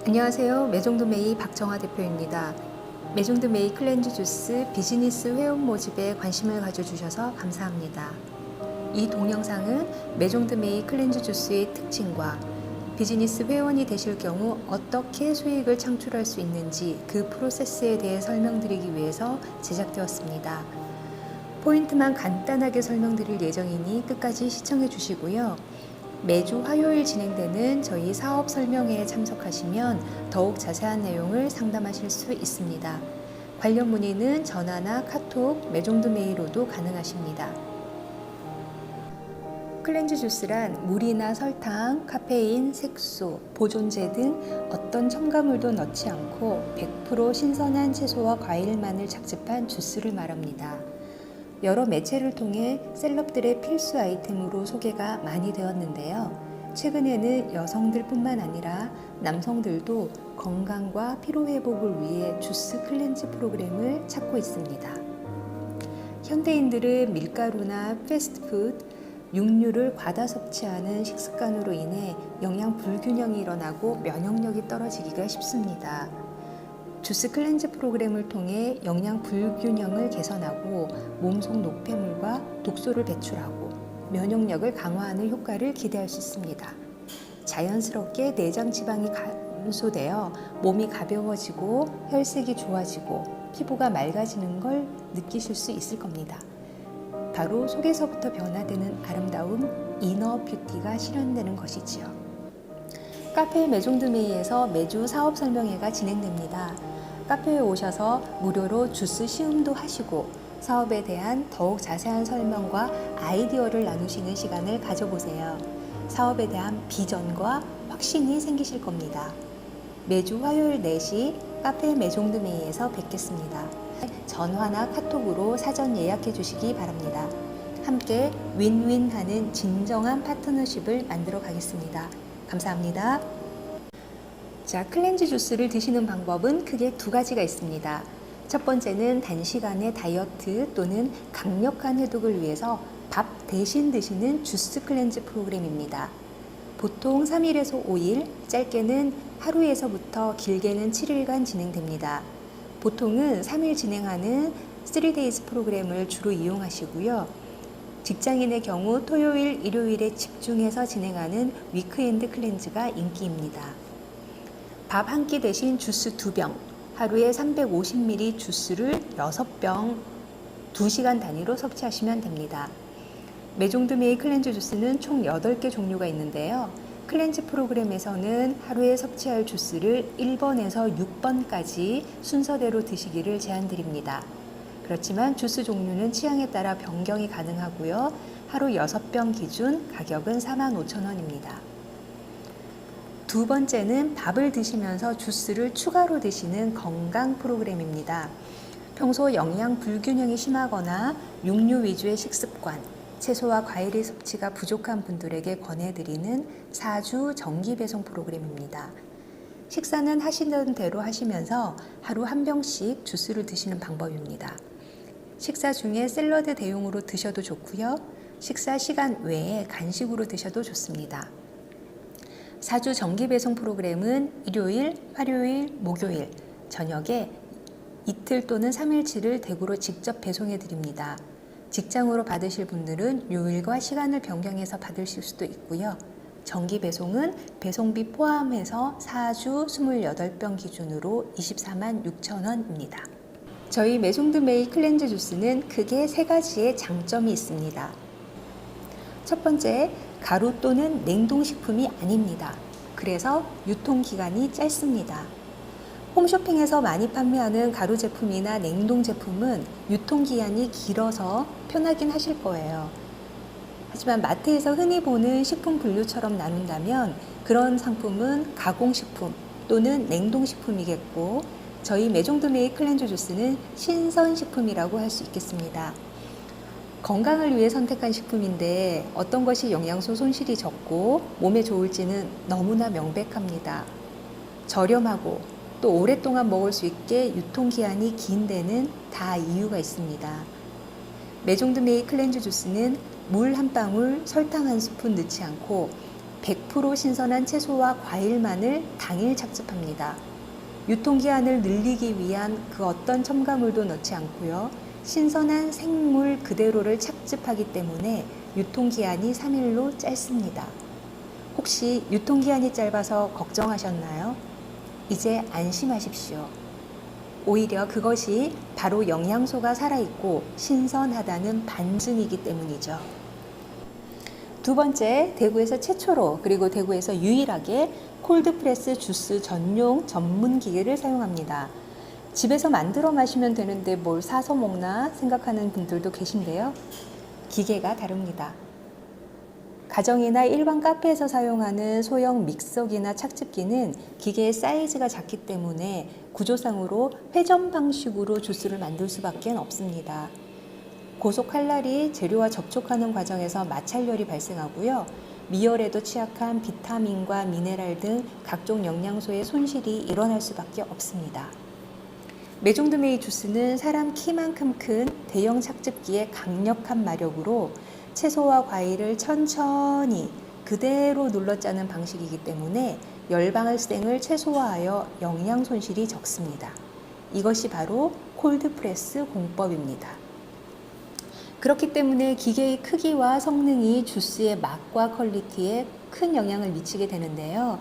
안녕하세요. 매종도메이 박정아 대표입니다. 매종도메이 클렌즈 주스 비즈니스 회원 모집에 관심을 가져주셔서 감사합니다. 이 동영상은 매종도메이 클렌즈 주스의 특징과 비즈니스 회원이 되실 경우 어떻게 수익을 창출할 수 있는지 그 프로세스에 대해 설명드리기 위해서 제작되었습니다. 포인트만 간단하게 설명드릴 예정이니 끝까지 시청해 주시고요. 매주 화요일 진행되는 저희 사업 설명회에 참석하시면 더욱 자세한 내용을 상담하실 수 있습니다. 관련 문의는 전화나 카톡, 매종도 메일로도 가능하십니다. 클렌즈 주스란 물이나 설탕, 카페인, 색소, 보존제 등 어떤 첨가물도 넣지 않고 100% 신선한 채소와 과일만을 착즙한 주스를 말합니다. 여러 매체를 통해 셀럽들의 필수 아이템으로 소개가 많이 되었는데요. 최근에는 여성들뿐만 아니라 남성들도 건강과 피로회복을 위해 주스 클렌즈 프로그램을 찾고 있습니다. 현대인들은 밀가루나 패스트푸드, 육류를 과다 섭취하는 식습관으로 인해 영양 불균형이 일어나고 면역력이 떨어지기가 쉽습니다. 주스 클렌즈 프로그램을 통해 영양 불균형을 개선하고 몸속 노폐물과 독소를 배출하고 면역력을 강화하는 효과를 기대할 수 있습니다. 자연스럽게 내장 지방이 감소되어 몸이 가벼워지고 혈색이 좋아지고 피부가 맑아지는 걸 느끼실 수 있을 겁니다. 바로 속에서부터 변화되는 아름다움, 이너 뷰티가 실현되는 것이지요. 카페 매종드메이에서 매주 사업 설명회가 진행됩니다. 카페에 오셔서 무료로 주스 시음도 하시고 사업에 대한 더욱 자세한 설명과 아이디어를 나누시는 시간을 가져보세요. 사업에 대한 비전과 확신이 생기실 겁니다. 매주 화요일 4시 카페 매종드메이에서 뵙겠습니다. 전화나 카톡으로 사전 예약해 주시기 바랍니다. 함께 윈윈하는 진정한 파트너십을 만들어 가겠습니다. 감사합니다. 자, 클렌즈 주스를 드시는 방법은 크게 두 가지가 있습니다. 첫 번째는 단시간에 다이어트 또는 강력한 해독을 위해서 밥 대신 드시는 주스 클렌즈 프로그램입니다. 보통 3일에서 5일, 짧게는 하루에서부터 길게는 7일간 진행됩니다. 보통은 3일 진행하는 3days 프로그램을 주로 이용하시고요. 직장인의 경우 토요일, 일요일에 집중해서 진행하는 위크엔드 클렌즈가 인기입니다. 밥 한 끼 대신 주스 2병, 하루에 350ml 주스를 6병 2시간 단위로 섭취하시면 됩니다. 매종드메이 클렌즈 주스는 총 8개 종류가 있는데요. 클렌즈 프로그램에서는 하루에 섭취할 주스를 1번에서 6번까지 순서대로 드시기를 제안드립니다. 그렇지만 주스 종류는 취향에 따라 변경이 가능하고요. 하루 6병 기준 가격은 45,000원입니다. 두 번째는 밥을 드시면서 주스를 추가로 드시는 건강 프로그램입니다. 평소 영양 불균형이 심하거나 육류 위주의 식습관, 채소와 과일의 섭취가 부족한 분들에게 권해드리는 4주 정기 배송 프로그램입니다. 식사는 하시는 대로 하시면서 하루 한 병씩 주스를 드시는 방법입니다. 식사 중에 샐러드 대용으로 드셔도 좋고요. 식사 시간 외에 간식으로 드셔도 좋습니다. 4주 정기 배송 프로그램은 일요일, 화요일, 목요일 저녁에 이틀 또는 3일치를 댁으로 직접 배송해 드립니다. 직장으로 받으실 분들은 요일과 시간을 변경해서 받으실 수도 있고요. 정기 배송은 배송비 포함해서 4주 28병 기준으로 24만 6천원입니다. 저희 매종드메이 클렌즈 주스는 크게 3가지의 장점이 있습니다. 첫 번째, 가루 또는 냉동식품이 아닙니다. 그래서 유통기간이 짧습니다. 홈쇼핑에서 많이 판매하는 가루 제품이나 냉동 제품은 유통기한이 길어서 편하긴 하실 거예요. 하지만 마트에서 흔히 보는 식품 분류처럼 나눈다면 그런 상품은 가공식품 또는 냉동식품이겠고 저희 매종드메이 클렌즈 주스는 신선식품이라고 할 수 있겠습니다. 건강을 위해 선택한 식품인데 어떤 것이 영양소 손실이 적고 몸에 좋을지는 너무나 명백합니다. 저렴하고 또 오랫동안 먹을 수 있게 유통기한이 긴 데는 다 이유가 있습니다. 매종드메이 클렌즈 주스는 물 한 방울, 설탕 한 스푼 넣지 않고 100% 신선한 채소와 과일만을 당일 착즙합니다. 유통기한을 늘리기 위한 그 어떤 첨가물도 넣지 않고요. 신선한 생물 그대로를 착즙하기 때문에 유통기한이 3일로 짧습니다. 혹시 유통기한이 짧아서 걱정하셨나요? 이제 안심하십시오. 오히려 그것이 바로 영양소가 살아있고 신선하다는 반증이기 때문이죠. 두 번째, 대구에서 최초로 그리고 대구에서 유일하게 콜드프레스 주스 전용 전문 기계를 사용합니다. 집에서 만들어 마시면 되는데 뭘 사서 먹나 생각하는 분들도 계신데요. 기계가 다릅니다. 가정이나 일반 카페에서 사용하는 소형 믹서기나 착즙기는 기계의 사이즈가 작기 때문에 구조상으로 회전 방식으로 주스를 만들 수밖에 없습니다. 고속칼날이 재료와 접촉하는 과정에서 마찰열이 발생하고요. 미열에도 취약한 비타민과 미네랄 등 각종 영양소의 손실이 일어날 수밖에 없습니다. 메종드메이 주스는 사람 키만큼 큰 대형 착즙기의 강력한 마력으로 채소와 과일을 천천히 그대로 눌러 짜는 방식이기 때문에 열방울생을 최소화하여 영양 손실이 적습니다. 이것이 바로 콜드프레스 공법입니다. 그렇기 때문에 기계의 크기와 성능이 주스의 맛과 퀄리티에 큰 영향을 미치게 되는데요.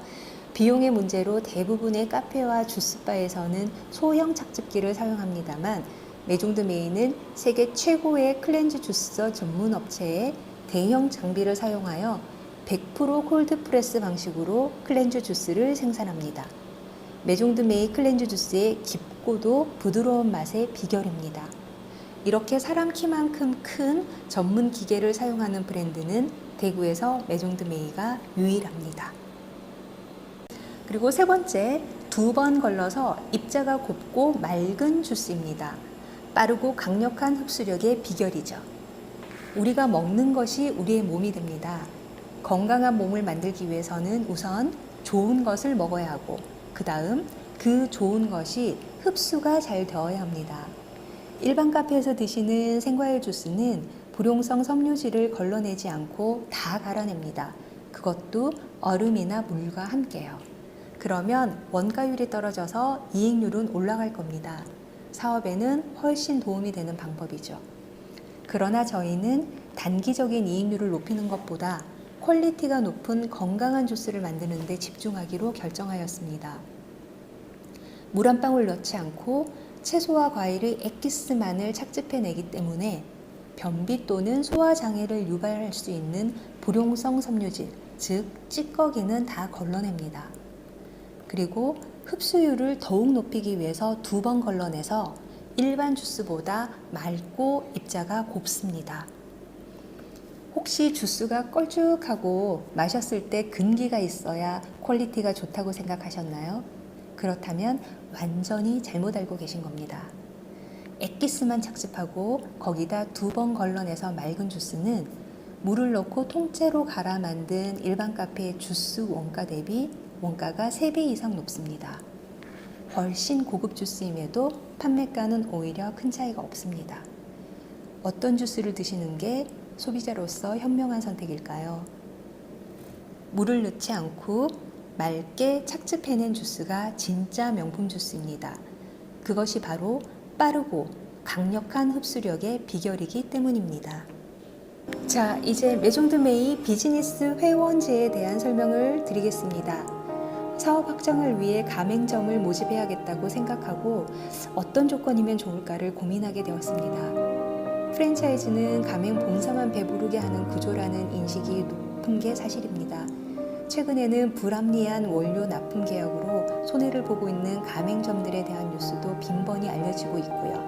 비용의 문제로 대부분의 카페와 주스바에서는 소형 착즙기를 사용합니다만 메종드메이는 세계 최고의 클렌즈 주스 전문 업체의 대형 장비를 사용하여 100% 콜드프레스 방식으로 클렌즈 주스를 생산합니다. 메종드메이 클렌즈 주스의 깊고도 부드러운 맛의 비결입니다. 이렇게 사람 키만큼 큰 전문 기계를 사용하는 브랜드는 대구에서 메종드메이가 유일합니다. 그리고 세 번째, 2번 걸러서 입자가 곱고 맑은 주스입니다. 빠르고 강력한 흡수력의 비결이죠. 우리가 먹는 것이 우리의 몸이 됩니다. 건강한 몸을 만들기 위해서는 우선 좋은 것을 먹어야 하고 그 다음 그 좋은 것이 흡수가 잘 되어야 합니다. 일반 카페에서 드시는 생과일 주스는 불용성 섬유질을 걸러내지 않고 다 갈아냅니다. 그것도 얼음이나 물과 함께요. 그러면 원가율이 떨어져서 이익률은 올라갈 겁니다. 사업에는 훨씬 도움이 되는 방법이죠. 그러나 저희는 단기적인 이익률을 높이는 것보다 퀄리티가 높은 건강한 주스를 만드는 데 집중하기로 결정하였습니다. 물 한 방울 넣지 않고 채소와 과일의 액기스만을 착즙해내기 때문에 변비 또는 소화장애를 유발할 수 있는 불용성 섬유질, 즉 찌꺼기는 다 걸러냅니다. 그리고 흡수율을 더욱 높이기 위해서 2번 걸러내서 일반 주스보다 맑고 입자가 곱습니다. 혹시 주스가 걸쭉하고 마셨을 때 근기가 있어야 퀄리티가 좋다고 생각하셨나요? 그렇다면 완전히 잘못 알고 계신 겁니다. 액기스만 착즙하고 거기다 2번 걸러내서 맑은 주스는 물을 넣고 통째로 갈아 만든 일반 카페의 주스 원가 대비 원가가 3배 이상 높습니다. 훨씬 고급 주스임에도 판매가는 오히려 큰 차이가 없습니다. 어떤 주스를 드시는 게 소비자로서 현명한 선택일까요? 물을 넣지 않고 맑게 착즙해낸 주스가 진짜 명품 주스입니다. 그것이 바로 빠르고 강력한 흡수력의 비결이기 때문입니다. 자, 이제 메종드메이 비즈니스 회원제에 대한 설명을 드리겠습니다. 사업 확장을 위해 가맹점을 모집해야겠다고 생각하고 어떤 조건이면 좋을까를 고민하게 되었습니다. 프랜차이즈는 가맹 본사만 배부르게 하는 구조라는 인식이 높은 게 사실입니다. 최근에는 불합리한 원료 납품 계약으로 손해를 보고 있는 가맹점들에 대한 뉴스도 빈번히 알려지고 있고요.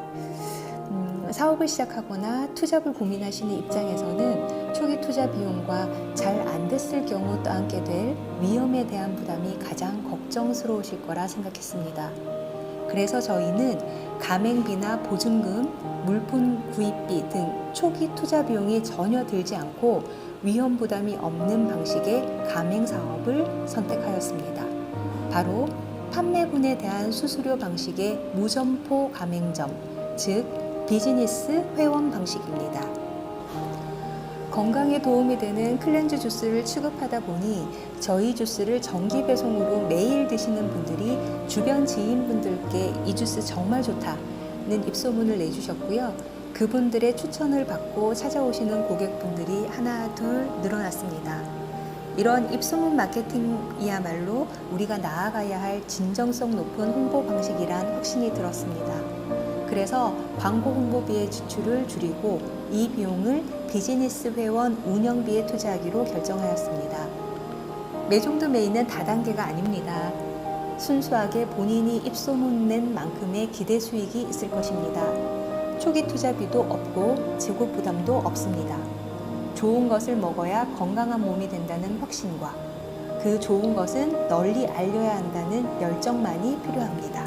사업을 시작하거나 투잡을 고민하시는 입장에서는 초기 투자 비용과 잘 안 됐을 경우 떠안게 될 위험에 대한 부담이 가장 걱정스러우실 거라 생각했습니다. 그래서 저희는 가맹비나 보증금, 물품 구입비 등 초기 투자 비용이 전혀 들지 않고 위험 부담이 없는 방식의 가맹 사업을 선택하였습니다. 바로 판매분에 대한 수수료 방식의 무점포 가맹점, 즉 비즈니스 회원 방식입니다. 건강에 도움이 되는 클렌즈 주스를 취급하다 보니 저희 주스를 정기 배송으로 매일 드시는 분들이 주변 지인분들께 이 주스 정말 좋다는 입소문을 내주셨고요. 그분들의 추천을 받고 찾아오시는 고객분들이 하나 둘 늘어났습니다. 이런 입소문 마케팅이야말로 우리가 나아가야 할 진정성 높은 홍보 방식이란 확신이 들었습니다. 그래서 광고 홍보비의 지출을 줄이고 이 비용을 비즈니스 회원 운영비에 투자하기로 결정하였습니다. 메종드메이는 다단계가 아닙니다. 순수하게 본인이 입소문 낸 만큼의 기대 수익이 있을 것입니다. 초기 투자비도 없고 재고 부담도 없습니다. 좋은 것을 먹어야 건강한 몸이 된다는 확신과 그 좋은 것은 널리 알려야 한다는 열정만이 필요합니다.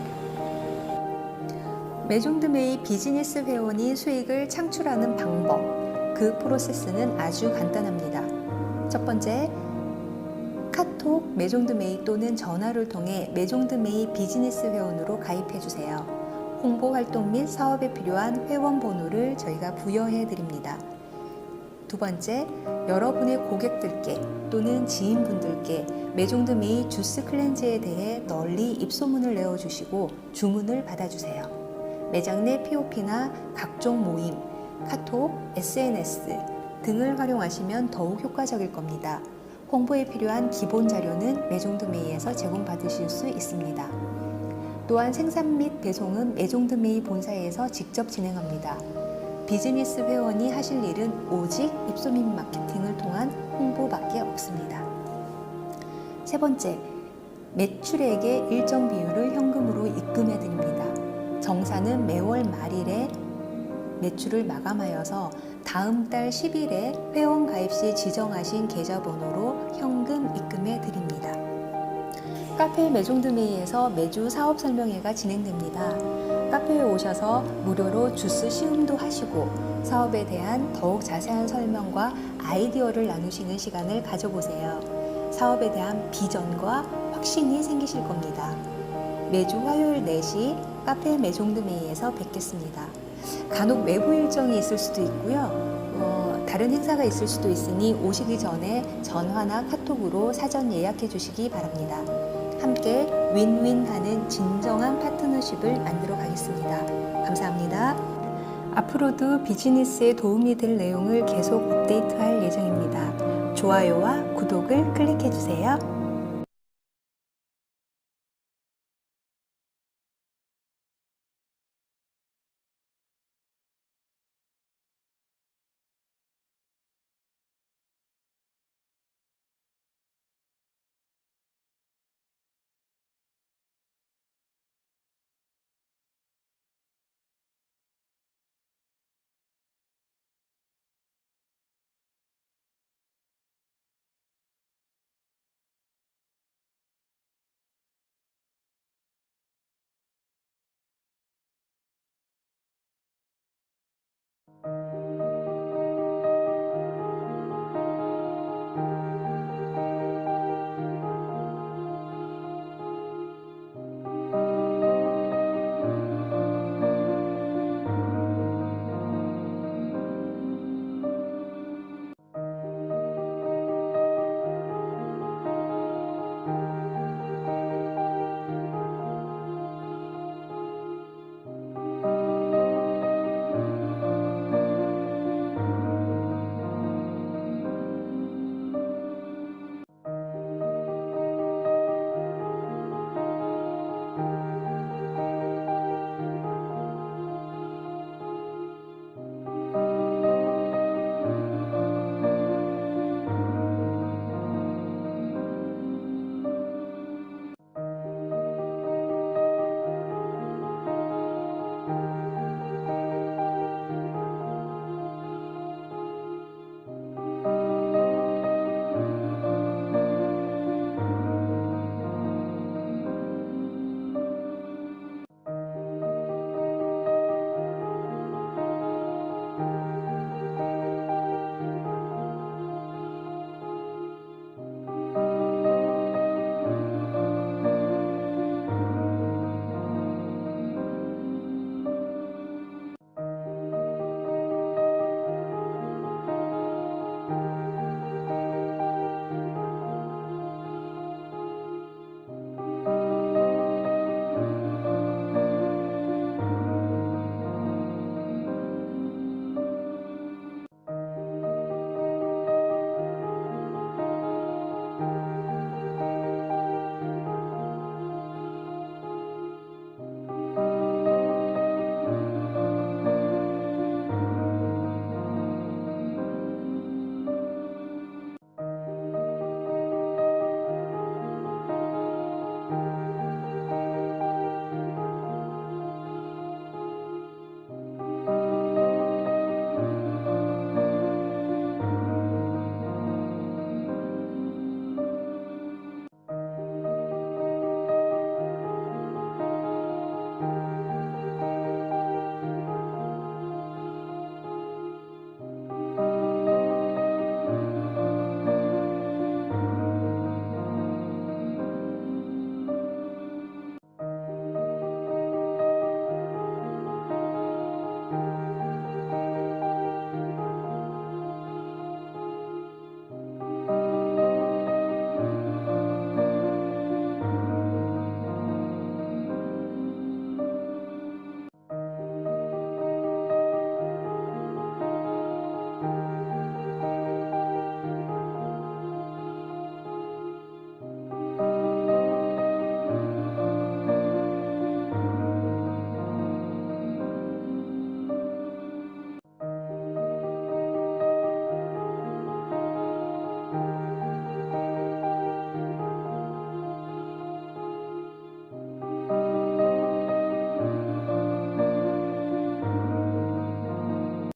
메종드메이 비즈니스 회원이 수익을 창출하는 방법, 그 프로세스는 아주 간단합니다. 첫 번째, 카톡 메종드메이 또는 전화를 통해 메종드메이 비즈니스 회원으로 가입해 주세요. 홍보 활동 및 사업에 필요한 회원 번호를 저희가 부여해 드립니다. 두 번째, 여러분의 고객들께 또는 지인분들께 메종드메이 주스 클렌즈에 대해 널리 입소문을 내어주시고 주문을 받아주세요. 매장 내 POP나 각종 모임, 카톡, SNS 등을 활용하시면 더욱 효과적일 겁니다. 홍보에 필요한 기본 자료는 메종드메이에서 제공받으실 수 있습니다. 또한 생산 및 배송은 메종드메이 본사에서 직접 진행합니다. 비즈니스 회원이 하실 일은 오직 입소문 마케팅을 통한 홍보밖에 없습니다. 세 번째, 매출액의 일정 비율을 현금으로 입금해 드립니다. 정사는 매월 말일에 매출을 마감하여서 다음 달 10일에 회원 가입 시 지정하신 계좌번호로 현금 입금해 드립니다. 카페 메종드메이에서 매주 사업 설명회가 진행됩니다. 카페에 오셔서 무료로 주스 시음도 하시고 사업에 대한 더욱 자세한 설명과 아이디어를 나누시는 시간을 가져보세요. 사업에 대한 비전과 확신이 생기실 겁니다. 매주 화요일 4시 카페 메종드메이에서 뵙겠습니다. 간혹 외부 일정이 있을 수도 있고요. 다른 행사가 있을 수도 있으니 오시기 전에 전화나 카톡으로 사전 예약해 주시기 바랍니다. 함께 윈윈하는 진정한 파트너십을 만들어 가겠습니다. 감사합니다. 앞으로도 비즈니스에 도움이 될 내용을 계속 업데이트할 예정입니다. 좋아요와 구독을 클릭해 주세요.